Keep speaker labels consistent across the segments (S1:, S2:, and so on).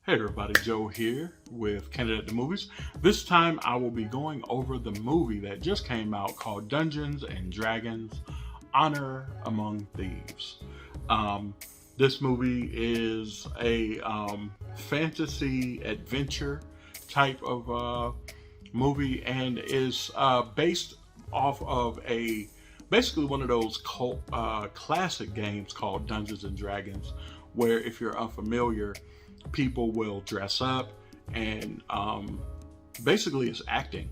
S1: Hey everybody, Joe here with Candid at the Movies. This time I will be going over the movie that just came out called Dungeons and Dragons: Honor Among Thieves. This movie is a fantasy adventure type of movie and is based off of basically one of those cult, classic games called Dungeons and Dragons, where if you're unfamiliar, people will dress up and basically it's acting,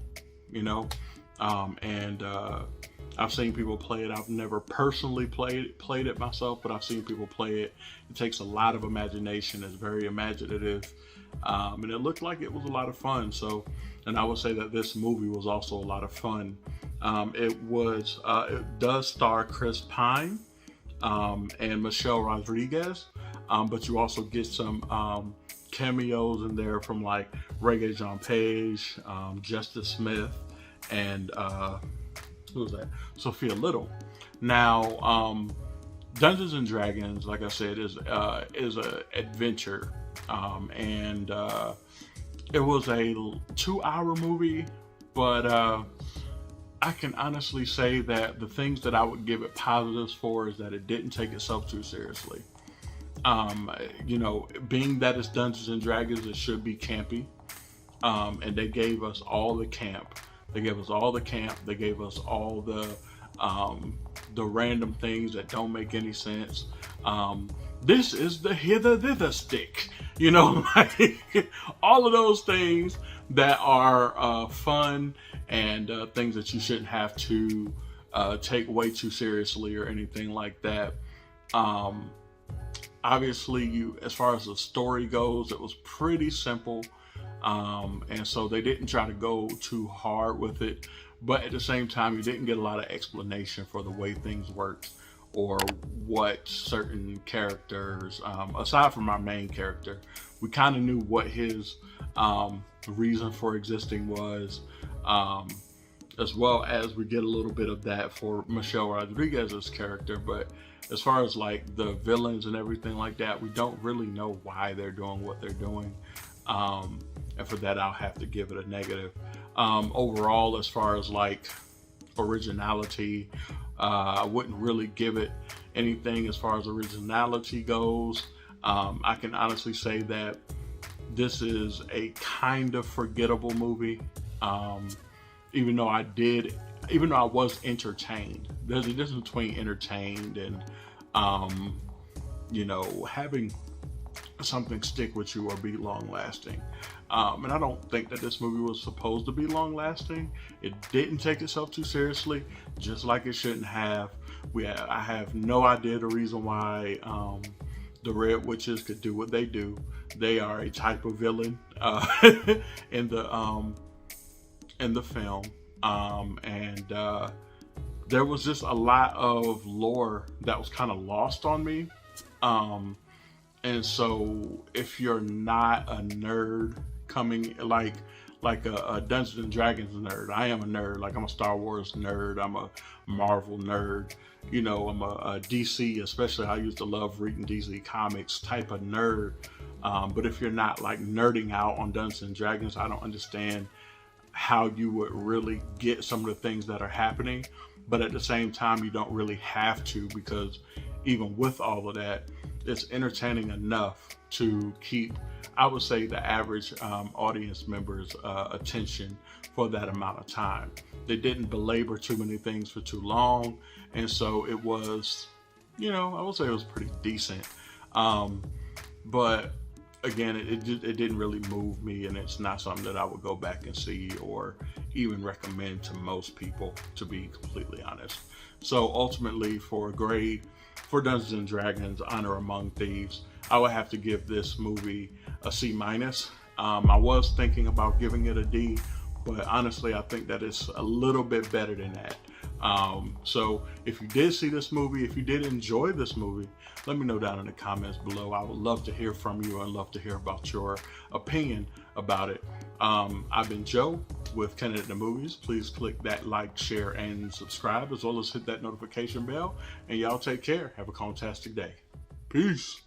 S1: you know. I've seen people play it. I've never personally played it myself, but I've seen people play it. It takes a lot of imagination. It's very imaginative, and it looked like it was a lot of fun. So, and I would say that this movie was also a lot of fun. It does star Chris Pine and Michelle Rodriguez, but you also get some cameos in there from like Regé-Jean Page, Justice Smith, and who was that? Sophia Lillis. Now, Dungeons and Dragons, like I said, is a adventure, and it was a 2-hour movie, but I can honestly say that the things that I would give it positives for is that it didn't take itself too seriously. You know, being that it's Dungeons and Dragons, it should be campy, and they gave us all the camp. They gave us all the camp. They gave us all the random things that don't make any sense. This is the hither stick, you know, like all of those things that are fun and things that you shouldn't have to take way too seriously or anything like that. Obviously, as far as the story goes, it was pretty simple. And so they didn't try to go too hard with it, but at the same time, you didn't get a lot of explanation for the way things worked or what certain characters, aside from our main character, we kind of knew what his reason for existing was, as well as we get a little bit of that for Michelle Rodriguez's character. But as far as like the villains and everything like that, we don't really know why they're doing what they're doing. And for that, I'll have to give it a negative. Overall, as far as like originality, I wouldn't really give it anything as far as originality goes. I can honestly say that this is a kind of forgettable movie. Even though I was entertained. There's a difference between entertained and, you know, having something stick with you or be long lasting. And I don't think that this movie was supposed to be long lasting. It didn't take itself too seriously, just like it shouldn't have. I have no idea the reason why the Red Witches could do what they do. They are a type of villain in the film, and there was just a lot of lore that was kind of lost on me. And so if you're not a nerd coming like a Dungeons and Dragons nerd, I am a nerd. Like I'm a Star Wars nerd. I'm a Marvel nerd. You know, I'm a DC, especially I used to love reading DC comics type of nerd. But if you're not like nerding out on Dungeons and Dragons, I don't understand how you would really get some of the things that are happening. But at the same time, you don't really have to, because even with all of that, it's entertaining enough to keep, I would say, the average audience member's attention for that amount of time. They didn't belabor too many things for too long, and so it was, you know, I would say it was pretty decent. But again, it didn't really move me, and it's not something that I would go back and see or even recommend to most people, to be completely honest. So ultimately, for a grade for Dungeons and Dragons: Honor Among Thieves, I would have to give this movie a C-. I was thinking about giving it a D, but honestly, I think that it's a little bit better than that. So if you did see this movie, if you did enjoy this movie, let me know down in the comments below. I would love to hear from you and love to hear about your opinion about it. I've been Joe with Candid at the Movies. Please click that like, share, and subscribe, as well as hit that notification bell. And y'all take care. Have a fantastic day. Peace.